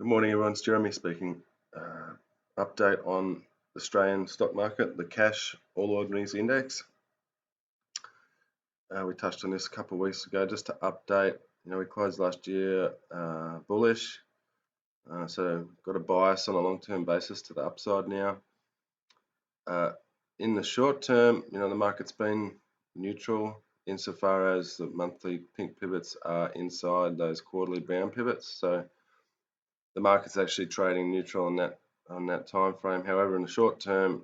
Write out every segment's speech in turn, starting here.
Good morning, everyone. It's Jeremy speaking. Update on the Australian stock market, the cash All Ordinaries Index. We touched on this a couple of weeks ago. Just to update, we closed last year bullish, so got a bias on a long-term basis to the upside now. In the short term, the market's been neutral insofar as the monthly pink pivots are inside those quarterly brown pivots. So the market's actually trading neutral on that time frame. However, in the short term,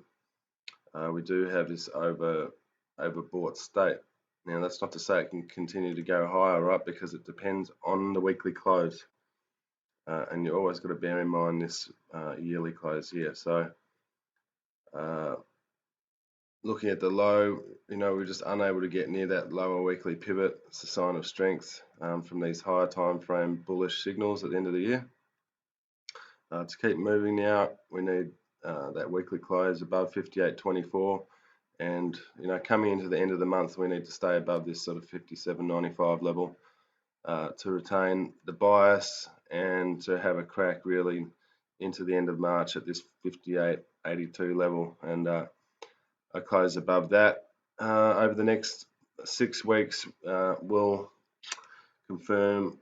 we do have this overbought state. Now, that's not to say it can continue to go higher, right? Because it depends on the weekly close, and you always got to bear in mind this yearly close here. So, looking at the low, we're just unable to get near that lower weekly pivot. It's a sign of strength from these higher time frame bullish signals at the end of the year. To keep moving now, we need that weekly close above 58.24, and coming into the end of the month, we need to stay above this sort of 57.95 level to retain the bias and to have a crack really into the end of March at this 58.82 level, and a close above that over the next 6 weeks will confirm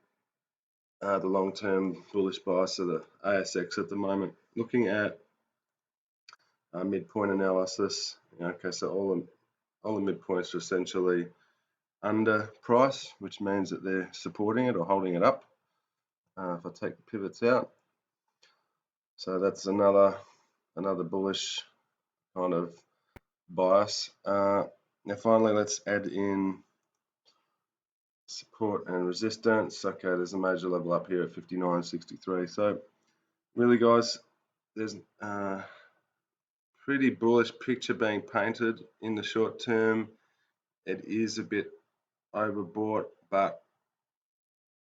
the long-term bullish bias of the ASX at the moment. Looking at midpoint analysis, okay, so all the midpoints are essentially under price, which means that they're supporting it or holding it up. If I take the pivots out, so that's another bullish kind of bias. Now finally, let's add in support and resistance. Okay, there's a major level up here at 59.63. So really, guys, there's a pretty bullish picture being painted in the short term. It is a bit overbought, but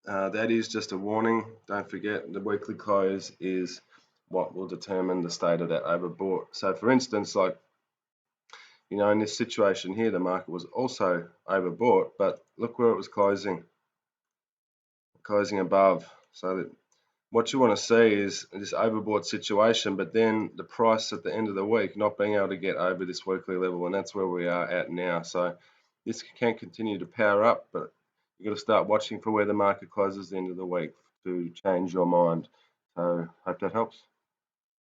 that is just a warning. Don't forget, the weekly close is what will determine the state of that overbought. So for instance, like, in this situation here, the market was also overbought, but look where it was closing above. So that what you want to see is this overbought situation, but then the price at the end of the week not being able to get over this weekly level, and that's where we are at now. So this can continue to power up, but you've got to start watching for where the market closes at the end of the week to change your mind. So hope that helps.